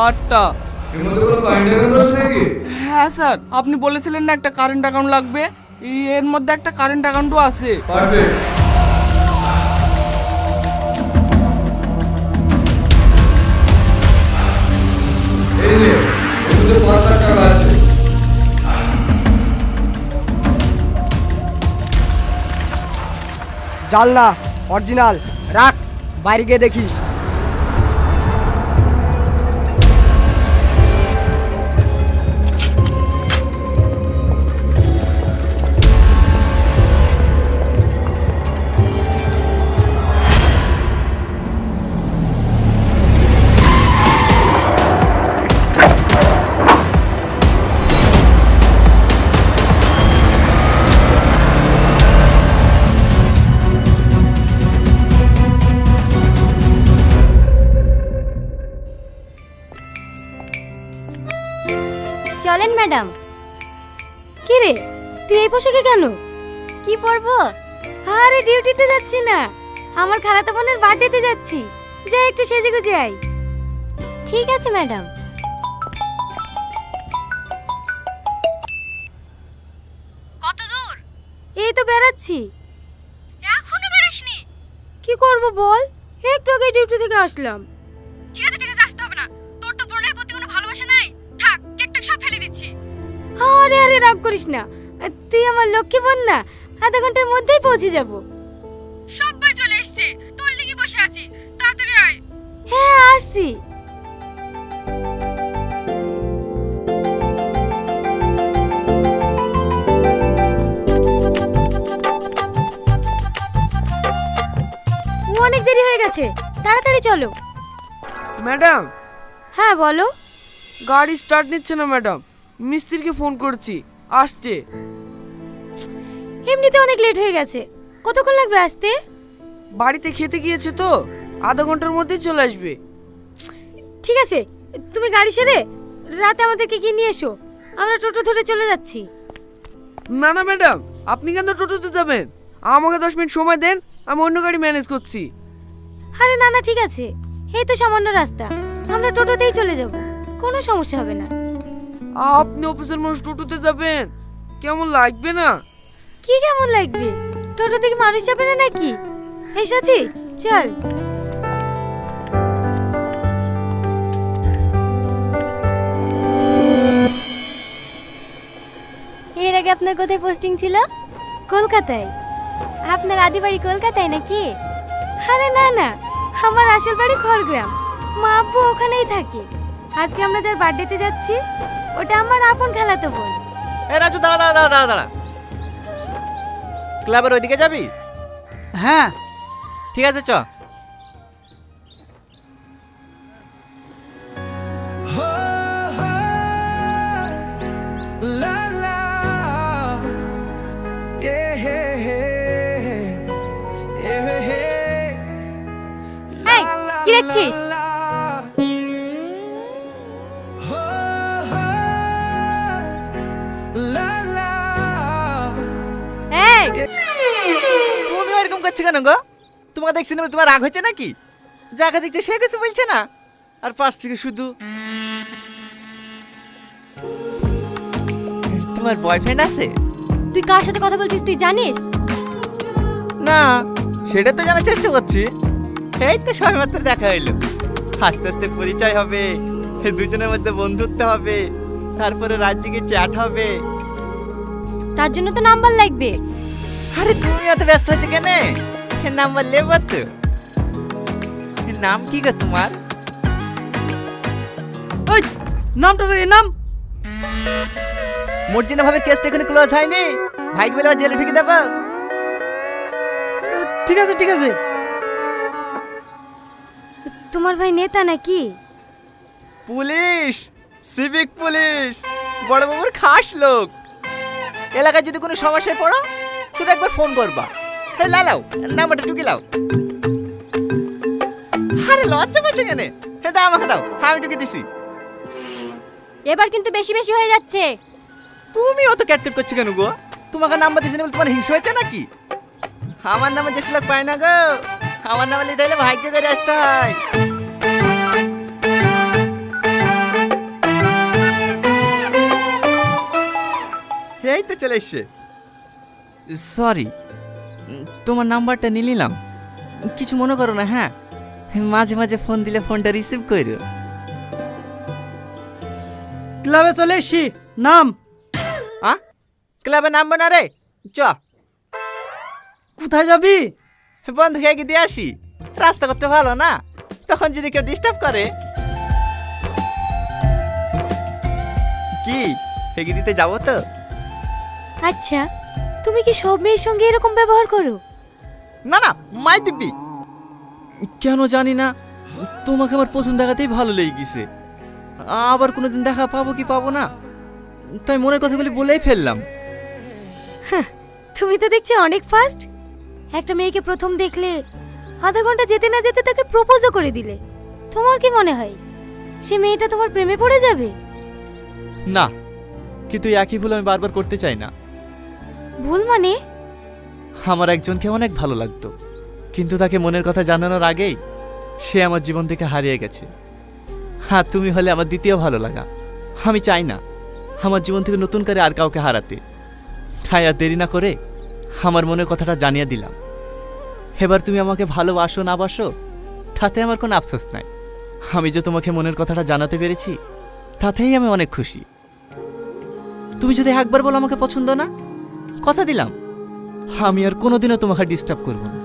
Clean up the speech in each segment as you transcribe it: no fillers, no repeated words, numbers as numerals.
কার্ডটা। এর মধ্যে কোনো কারেন্ট অ্যাকাউন্ট আছে নাকি? হ্যাঁ স্যার, আপনি বলেছিলেন না একটা কারেন্ট অ্যাকাউন্ট লাগবে, এর মধ্যে একটা কারেন্ট অ্যাকাউন্টও আছে। পারফেক্ট। এই নে, এর মধ্যে 5 লাখ টাকা আছে। জাল না, অরিজিনাল রাখ, বাইরে গিয়ে দেখিস। চলেন ম্যাডাম। কি রে, তুই এই পোশাকে কেন? কি পরবো? আরে ডিউটিতে যাচ্ছি না, আমার খালাতো বোনের বার্থডেতে যাচ্ছি। যাই একটু সেজে গুজে আই। ঠিক আছে ম্যাডাম। কত দূর? এই তো বেরাচ্ছি। এখনো বেরাসনি? কি করব বল, একটু আগে ডিউটি থেকে আসলাম। ঠিক আছে আসতে হবে না, তোর তো বোনের প্রতি কোনো ভালোবাসা নাই। থাক, কেকটা সব ফেলে দিচ্ছি। আরে আরে রাগ করিস না, তুই আমার লক্ষ্মী বোন না, আধা ঘন্টার মধ্যেই পৌঁছে যাব। সবাই চলে এসেছে, তোর লাগি বসে আছি, তাড়াতাড়ি আয়। হ্যাঁ আসছি। অনেক দেরি হয়ে গেছে, তাড়াতাড়ি চলো। ম্যাডাম, হ্যাঁ বলো। গাড়ি স্টার্ট নিচ্ছে না ম্যাডাম, মিস্ত্রিকে ফোন করছি, আসছে। এমনিতে অনেক লেট হয়ে গেছে, কতক্ষণ লাগবে আসতে? বাড়িতে খেতে গিয়েছে তো, আধা ঘন্টার মধ্যেই চলে আসবে। ঠিক আছে, তুমি গাড়ি সেরে রাতে আমাদেরকে গিয়ে নিয়ে এসো, আমরা টোটো ধরে চলে যাচ্ছি। না না ম্যাডাম, আপনি কেন টোটোতে যাবেন? আমাকে 10 মিনিট সময় দেন, আমি অন্য গাড়ি ম্যানেজ করছি। আরে না না ঠিক আছে, এই তো সামান্য রাস্তা, আমরা টোটোতেই চলে যাব, কোনো সমস্যা হবে না। আপনি অফিসের মানুষ টোটোতে যাবেন, কেমন লাগবে না? কি কেমন লাগবে? টোটো থেকে মানুষ যাবে না নাকি? এই সাথী চল। এর আগে আপনার কোথায় পোস্টিং ছিল? কলকাতায়। আপনার আদি বাড়ি কলকাতায় নাকি? আরে না না, আমার আসল বাড়ি খড়গ্রাম, মা আব্বু ওখানেই থাকে। আজকে আমরা যার বার্থডেতে যাচ্ছি, ওটা আমার আপন খালাতো বোন। এ রাজু, দাঁড়া দাঁড়া দাঁড়া দাঁড়া। ক্লাবের ওইদিকে যাবি? হ্যাঁ ঠিক আছে, চ। এই, কি দেখছিস? এই, তুমি এরকম করছো কেন গো? তোমাকে দেখছি না, তোমার রাগ হচ্ছে নাকি? যাকে দেখছে সে কিছু বলছে না, আর পাশ থেকে শুধু তোমার বয়ফ্রেন্ড আছে? তুই কার সাথে কথা বলছিস তুই জানিস? না, সেটা তো জানার চেষ্টা করছি। এই তো সবেমাত্র দেখা হইলো, আস্তে আস্তে পরিচয় হবে, দুজনের মধ্যে বন্ধুত্ব হবে, তারপরে রাজ্যে চ্যাট হবে। তার জন্য তো নাম্বার লাগবে। আরে তুমি এত ব্যস্ত হচ্ছে কেন? নাম্বার লেব তো। নাম কি গো তোমার? ওই নামটা রে, নাম। মর্জিনা ভাবের কেসটা এখনো ক্লোজ হয়নি, ভাইকে বলে আবার জেলে ঢুকে দেবো। ঠিক আছে ঠিক আছে। তোমার ভাই নেতা নাকি? পুলিশ, সিভিক পুলিশ, বড় বাবুর খাস লোক। এলাকায় যদি কোনো সমস্যায় পড়ো, শুধু একবার ফোন করবা। হ্যাঁ লাও, নাম্বারটা টুকি লাও। আরে লজ্জা পাচ্ছে কেন? হ্যাঁ দাও, আমাকে দাও, আমি টুকে দিছি। এবার কিন্তু বেশি বেশি হয়ে যাচ্ছে। তুমি অত ক্যাটকেট করছো কেন গো? তোমাকে নাম্বার দিছি না বলে তোমার হিংসা হয়েছে নাকি? আমার নামে যে লোক পায় না গো, আমার নামে লিখে দিলে ভাগ্য করে আসতে হয়। এই তো চলে এসছে। সরি, তোমার নাম্বারটা নিয়ে নিলাম, কিছু মনে করো না। হ্যাঁ, মাঝে মাঝে ফোন দিলে ফোনটা রিসিভ করো। ক্লাবে চলে এসছি, নাম। ক্লাবে নামবে না রে, চ। কোথায় যাবি? বন্ধুকে এগিয়ে দিয়ে আসি, রাস্তা করতে ভালো না, তখন যদি কেউ ডিস্টার্ব করে। কি এগিয়ে দিতে যাবো তো? আচ্ছা, তুমি কি সব মেয়ের সঙ্গে এরকম ব্যবহার করো? না না, মাই দিব্যি। কেন জানি না, তোমাকে আমার প্রথম দেখাতেই ভালো লেগে গেছে। আবার কোনোদিন দেখা পাবো কি পাবো না, তাই মনের কথাগুলি বলেই ফেললাম। তুমি তো দেখছি অনেক ফাস্ট। একটা মেয়েকে প্রথম দেখলে আধা ঘন্টা যেতে না যেতে তাকে প্রপোজও করে দিলে। তোমার কি মনে হয় সে মেয়েটা তোমার প্রেমে পড়ে যাবে? না, কিন্তু একই ভুল আমি বারবার করতে চাই না। ভুল মানে? আমার একজনকে অনেক ভালো লাগতো, কিন্তু তাকে মনের কথা জানানোর আগেই সে আমার জীবন থেকে হারিয়ে গেছে। হ্যাঁ, তুমি হলে আমার দ্বিতীয় ভালো লাগা। আমি চাই না আমার জীবন থেকে নতুন করে আর কাউকে হারাতে, তাই আর দেরি না করে আমার মনের কথাটা জানিয়ে দিলাম। এবার তুমি আমাকে ভালোবাসো না বাসো তাতে আমার কোনো আফসোস নাই। আমি যে তোমাকে মনের কথাটা জানাতে পেরেছি তাতেই আমি অনেক খুশি। তুমি যদি একবার বলো আমাকে পছন্দ না, কথা দিলাম আমি আর কোনোদিনও তোমাকে ডিস্টার্ব করব না।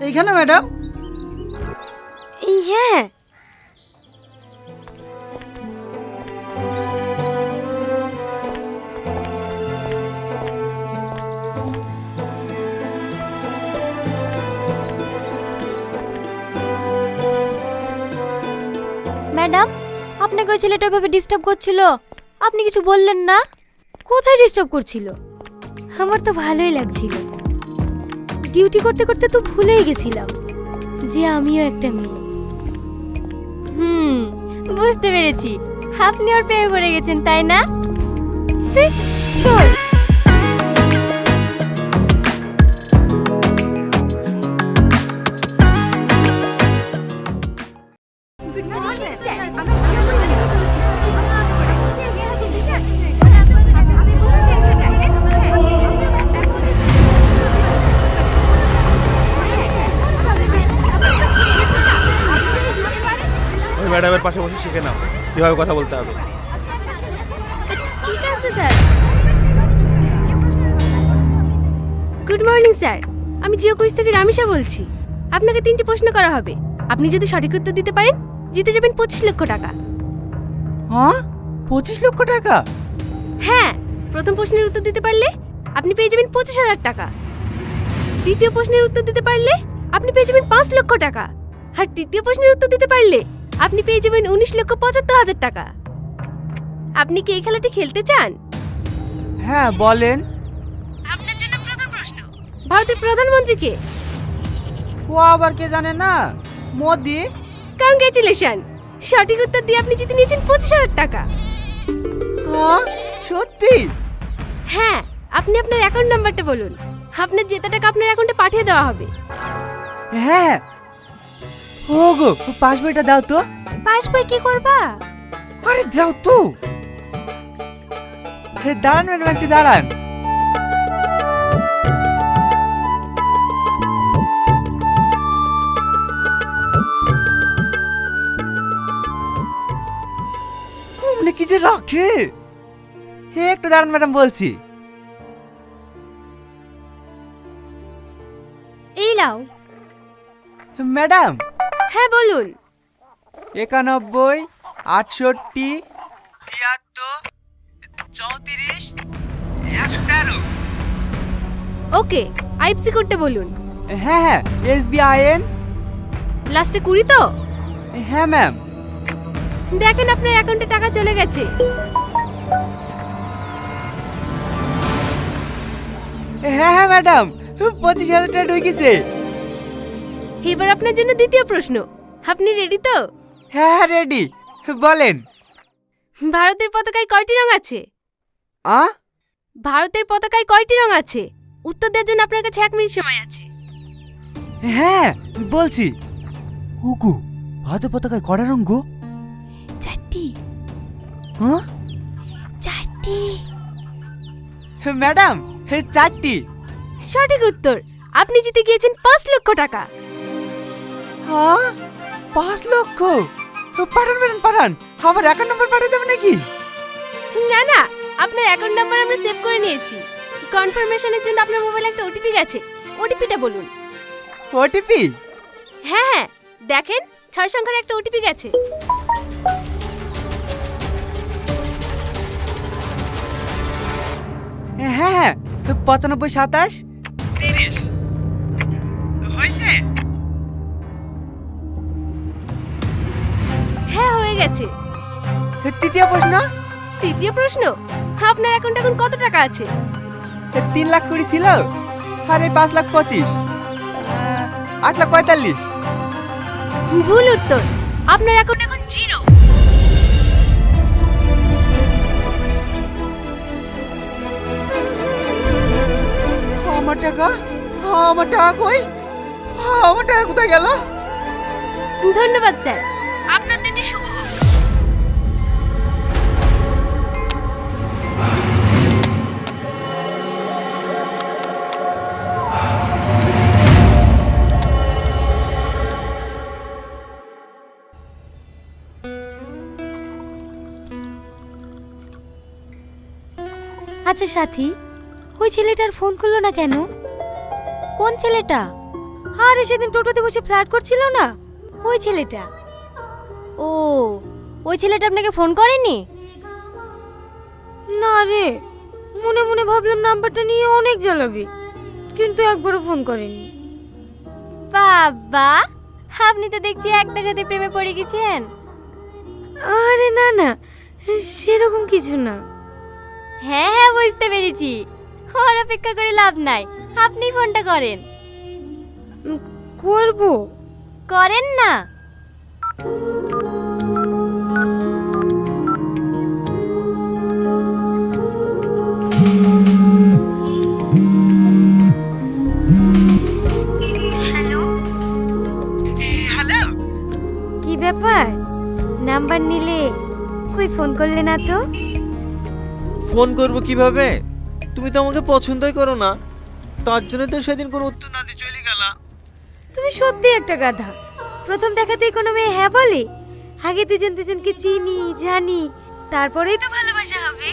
এইখানে ম্যাডাম। হ্যাঁ, ম্যাডাম, আপনাকে ওই ছেলেটা এভাবে ডিস্টার্ব করছিল, আপনি কিছু বললেন না? কোথায় ডিস্টার্ব করছিল? আমার তো ভালোই লাগছিল। ডিউটি করতে করতে তো ভুলেই গেছিলাম যে আমিও একটা মেয়ে। বুঝতে পেরেছি, আপনি ওর প্রেমে পড়ে গেছেন, তাই না? চল। ওই ম্যাডামের পাশে বসে শিখে নাও কিভাবে কথা বলতে হবে। ঠিক আছে স্যার। গুড মর্নিং স্যার, আমি জিও কুইজ থেকে রামিশা বলছি। আপনাকে 3টি প্রশ্ন করা হবে, আপনি যদি সঠিক উত্তর দিতে পারেন জিতে যাবেন 25 লক্ষ টাকা। হ্যাঁ, 25 লক্ষ টাকা? হ্যাঁ, প্রথম প্রশ্নের উত্তর দিতে পারলে আপনি পেয়ে যাবেন 25,000 টাকা। দ্বিতীয় প্রশ্নের উত্তর দিতে পারলে আপনি পেয়ে যাবেন 5 লক্ষ টাকা। আর তৃতীয় প্রশ্নের উত্তর দিতে পারলে আপনি পেয়ে যাবেন 19,75,000 টাকা। আপনি কি এই খেলাটি খেলতে চান? হ্যাঁ, বলেন। আপনার জন্য প্রথম প্রশ্ন, ভারতের প্রধানমন্ত্রী কে? ও আবার কে জানে না? মোদি। কংগ্রেচুলেশন, সঠিক উত্তর দিয়ে আপনি জিতে নিয়েছেন 25,000 টাকা। হ্যাঁ, সত্যি? হ্যাঁ, আপনি আপনার অ্যাকাউন্ট নাম্বারটা বলুন, আপনার জেতা টাকা আপনার অ্যাকাউন্টে পাঠিয়ে দেওয়া হবে। হ্যাঁ। ওগো, পাসবইটা দাও তো। পাসবই কি করবা? আরে দাও তো। দাঁড়ান ম্যাডাম, একটু দাঁড়ান। মানে কি যে রাখে। হে, একটু দাঁড়ান ম্যাডাম, বলছি। এই নাও। ম্যাডাম। হ্যাঁ বলুন। 91, 68, 73, 34, 113। ওকে, আইএফসি কোডটা বলুন। হ্যাঁ হ্যাঁ, SBIN। লাস্টে 20 তো? হ্যাঁ ম্যাম। দেখেন আপনার অ্যাকাউন্টে টাকা চলে গেছে। হ্যাঁ হ্যাঁ ম্যাডাম, 25,000 টাকা ঢুকেছে। এবার আপনার জন্য দ্বিতীয় প্রশ্ন, আপনি রেডি তো? হ্যাঁ হ্যাঁ, রেডি, বলেন। ভারতের পতাকায় কয়টি রং আছে? ভারতের পতাকায় কয়টি রং আছে? উত্তর দেওয়ার জন্য আপনার কাছে 1 মিনিট সময় আছে। হ্যাঁ, বলছি। হুকু, ভারতের পতাকায় কয়টা রঙ গো? 4টি। হ্যাঁ, 4টি। কয়টি? ম্যাডাম 4টি। সঠিক উত্তর। আপনি জিতে গিয়েছেন 5 লক্ষ টাকা। হ্যাঁ 5 লক্ষ? পাঠান ম্যাডাম পাঠান, আমার অ্যাকাউন্ট নাম্বার পাঠিয়ে দেবেন নাকি? না না, আপনার অ্যাকাউন্ট নাম্বার আমরা সেভ করে নিয়েছি। কনফার্মেশনের জন্য আপনার মোবাইলে একটা ওটিপি গেছে, ওটিপিটা বলুন। ওটিপি? হ্যাঁ হ্যাঁ, দেখেন 6 সংখ্যার একটা ওটিপি গেছে। হ্যাঁ হ্যাঁ 95 27 30 হয়েছে? হ্যাঁ হয়ে গেছে। তৃতীয় প্রশ্ন। তৃতীয় প্রশ্ন, আপনার অ্যাকাউন্টে এখন কত টাকা আছে? 3 লাখ কুড়ি ছিল, আর এই 5 লাখ 25, 8 লাখ 45। ভুল উত্তর, আপনার অ্যাকাউন্ট এখন জিরো। আমার টাকা, আমার টাকা কই? আমার টাকা কোথায় গেল? ধন্যবাদ স্যার, আপনার দিনটি শুভ হোক। আচ্ছা সাথী, ওই ছেলেটার ফোন করলো না কেন? কোন ছেলেটা? আরে সেদিন টোটোতে বসে ফ্ল্যাট করছিল না, ওই ছেলেটা। ও, ওই ছেলেটা আপনাকে ফোন করেনি? না রে, মনে মনে ভাবলাম নাম্বারটা নিয়ে অনেক জ্বালাবে, কিন্তু একবারও ফোন করেনি। বাবা, আপনি তো দেখছি এক দেখাতে প্রেমে পড়ে গেছেন। আরে না না, সেরকম কিছু না। হ্যাঁ হ্যাঁ বুঝতে পেরেছি, ওর অপেক্ষা করে লাভ নাই, আপনি ফোনটা করেন। করব? করেন না। হ্যালো হ্যালো, কি ব্যাপার, নাম্বার নিলে কই ফোন করলে না তো? ফোন করব কিভাবে? তুমি তো আমাকে পছন্দই করো না, তার জন্য তো সেদিন কোনো উত্তর না দিয়ে চলে গেলা। তুমি সত্যি একটা গাধা, প্রথম দেখাতেই কোনো মেয়ে হ্যাঁ বলে? আগে দুজন দুজনকে চিনি জানি, তারপরেই তো ভালোবাসা হবে।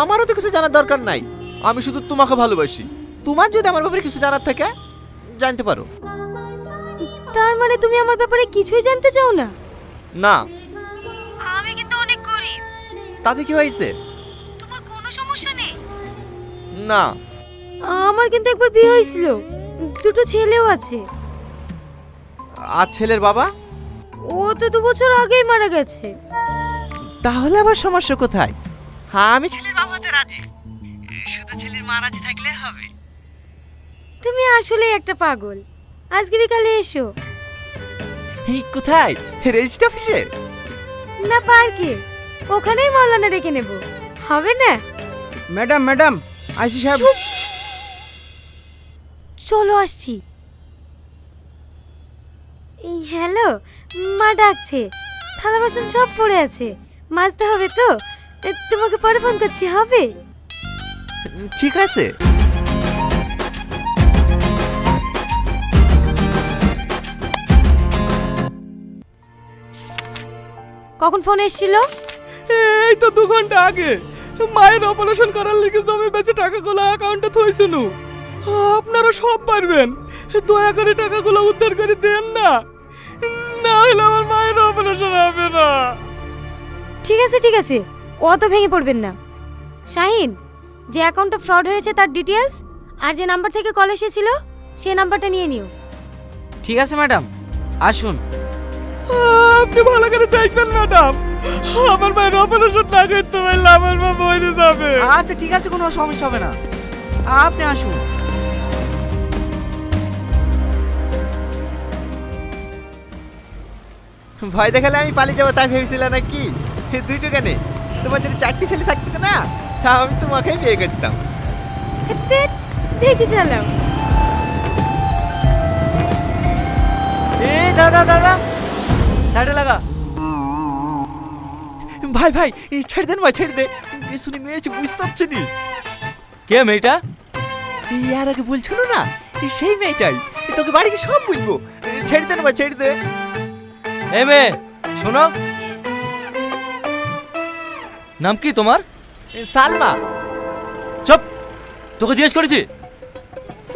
আমারও তো কিছু জানার দরকার নাই, আমি শুধু তোমাকে ভালোবাসি। তোমার যদি আমার ব্যাপারে কিছু জানার থাকে জানতে পারো। তার মানে তুমি আমার ব্যাপারে কিছুই জানতে চাও না? না। আমি কিন্তু অনেক গরিব। তাতে কি হয়েছে? তোমার কোনো সমস্যা নেই? না। আমার কিন্তু একবার বিয়ে হয়েছিল, দুটো ছেলেও আছে। আর ছেলের বাবা? ও তো 2 বছর আগেই মারা গেছে। তাহলে আবার সমস্যা কোথায়? হ্যাঁ আমি ছেলের বাবা হতে রাজি, শুধু ছেলের মা রাজি থাকলে হবে। তুমি আসলে একটা পাগল। আজকে বিকালে এসো। এই কোথায়? রেজিস্ট্রি অফিসে? না পার্কে, ওখানেই মৌলানা রেখে নেব, হবে না? ম্যাডাম ম্যাডাম, আইসি সাহেব। চলো আসছি। এই হ্যালো, মা ডাকছে, থালা বাসন সব পড়ে আছে, মাজতে হবে তো। তোমাকে পরে ফোন করছি, হবে? ঠিক আছে। কখন ফোন এসেছিল? এই তো 2 ঘন্টা আগে। মায়ের অপারেশন করার লিগে জমি বেচে টাকাগুলো অ্যাকাউন্টে থইছিনু। আপনারা সব পারবেন, দয়া করে টাকাগুলো উদ্ধার করে দেন না, না হলে আমার মায়ের অপারেশন হবে না। ঠিক আছে ঠিক আছে, অত ভেঙে পড়বেন না। শাহিন, যে অ্যাকাউন্টটা ফ্রড হয়েছে তার ডিটেইলস আর যে নাম্বার থেকে কল এসেছিল সেই নাম্বারটা নিয়ে নিও। ঠিক আছে ম্যাডাম, আসুন। আপনি ভালো করে দেখবেন ম্যাডাম, আমার মায়ের অপারেশন না করতে পারলে আমার মা মরে যাবে। আচ্ছা ঠিক আছে, কোনো সমস্যা হবে না, আপনি আসুন। ভয় দেখালে আমি পালিয়ে যাবো তাই ভেবেছিলাম নাকি? দুইটো কেন, তোমার যদি 4টি ছেলে থাকতো না, তা আমি তোমাকেই বিয়ে করতাম। দেখি চালাও। এই দাদা দাদা, সাইডে লাগা। ভাই ভাই এই ছেড়ে দেন ভাই, ছেড়ে দে। পেছনে মেয়ে আছে, বুঝতে পারছি নি। কে মেয়েটা? এই আর আগে বলছিল না, সেই মেয়েটাই। তোকে বাড়ি গিয়ে সব বলবো। ছেড়ে দেন ভাই, ছেড়ে দে। এ মেয়ে শোনো, নাম কি তোমার? সালমা। চুপ, তোকে জিজ্ঞেস করেছি।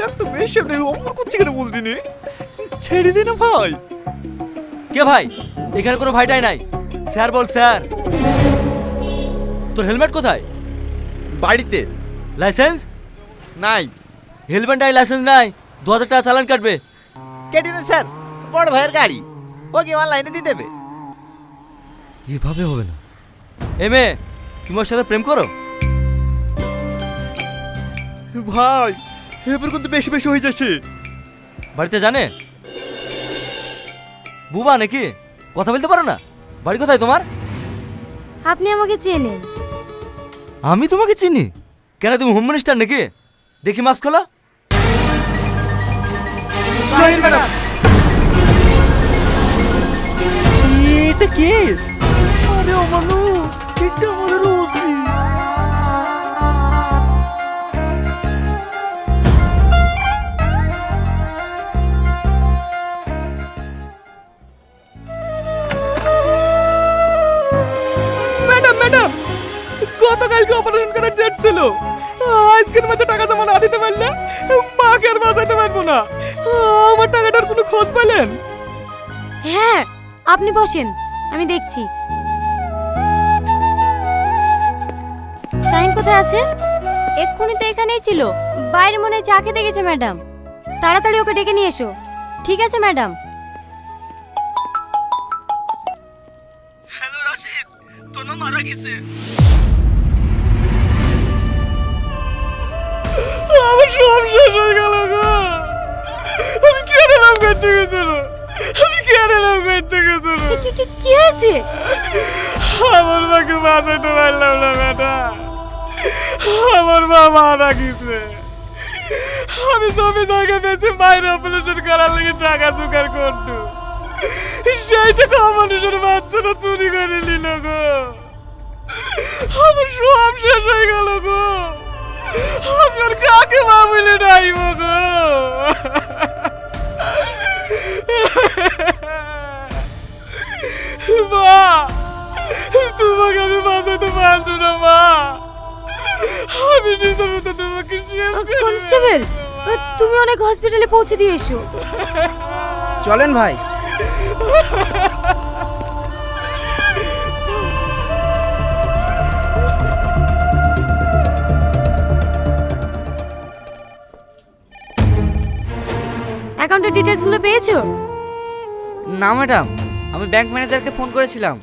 একটা মেয়ের সামনে অমর করছি কেন বলতি নি? ছেড়ে দে না ভাই। কে ভাই? এখানে কোনো ভাইটাই নাই। স্যার বল স্যার। তোর হেলমেট কোথায়? বাড়িতে। লাইসেন্স? নাই। হেলমেট নাই, লাইসেন্স নাই, 2000 টাকা চালান কাটবে। কেটে দেন স্যার, বড় ভাইয়ের গাড়ি, ওকে অনলাইনে দিয়ে দেবে। এভাবে হবে না। এ মেয়ে, তুমি ওর সাথে প্রেম করো? ভাই এবার কিন্তু বেশি বেশি হয়ে যাচ্ছে। বাড়িতে জানে? বুবা নাকি? কথা বলতে পারো না? বাড়ি কোথায় তোমার? আপনি আমাকে চেনেন? আমি তোমাকে চিনি? কেন, তুমি হোম মিনিস্টার নাকি? দেখি মাস্ক খোলো। ম্যাডাম, এটা কে? আরে ও মানুষ, এটা আমাদের ওসি। ম্যাডাম ম্যাডাম, গতকালকে অপারেশন করার ডেট ছিল। আজকের মধ্যে টাকা জমা না দিতে পারলে মাকে আর বাঁচাতে পারবো না। আমার টাকাটার কোনো খোঁজ পেলেন? হ্যাঁ, আপনি বসেন, আমি দেখছি। শাহিন কোথায় আছে? এক্ষুনি তো এখানেই ছিল, বাইরে মনে হয় চা খেতে গেছে ম্যাডাম। তাড়াতাড়ি ওকে ডেকে নিয়ে এসো। ঠিক আছে ম্যাডাম। হ্যালো রাশিদ, তোর মা মারা গেছে। আমার সব শেষ হয়ে গেল গো। আমি কেন নাম করতে গেছিল? আমি কেন নাম করতে গেছিল? কি হয়েছে? আমার মাকে বাঁচাইতে পারলাম না ম্যাডাম। আমার মা মারা গেছে। আমি জমি জায়গা বেঁচে বাইরে অপারেশন করার লেগে টাকা জোগাড় করতো। সেই টাকা মানুষের বাচ্চারা চুরি করে নিল গো। আমার সব শেষ হয়ে গেল গো। আপনার কাকে মা বলে ডাইব গো? মা, তোমাকে আমি বাঁচাতে পারতো না মা। আমি নিজের মতো তোমাকে শেষ করে কনস্টেবল, তুমি অনেক হসপিটালে পৌঁছে দিয়ে এসো। চলেন ভাই। অ্যাকাউন্টের ডিটেইলসগুলো পেয়েছো? না ম্যাডাম, আমি ব্যাংক ম্যানেজারকে ফোন করেছিলাম,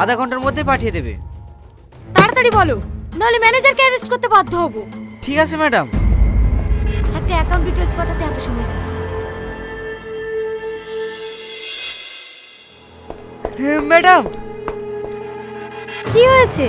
আধা ঘন্টার মধ্যে পাঠিয়ে দেবে। তাড়াতাড়ি বলো, নাহলে ম্যানেজারকে অ্যারেস্ট করতে বাধ্য হব। ঠিক আছে ম্যাডাম। একটা অ্যাকাউন্ট ডিটেইলস পাঠাতে এত সময় লাগে? ম্যাডাম, কি হয়েছে?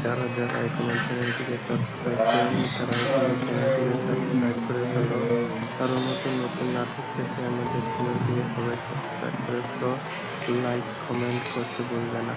যারা যারা এখনো চ্যানেলটিকে সাবস্ক্রাইব করেনি তারা এখনো চ্যানেলটিকে সাবস্ক্রাইব করে ফেলো। আরও নতুন নতুন নাটক পেতে আমাদের চ্যানেলটিকে সবাই সাবস্ক্রাইব করে ফেলো। লাইক কমেন্ট করতে ভুলবে না।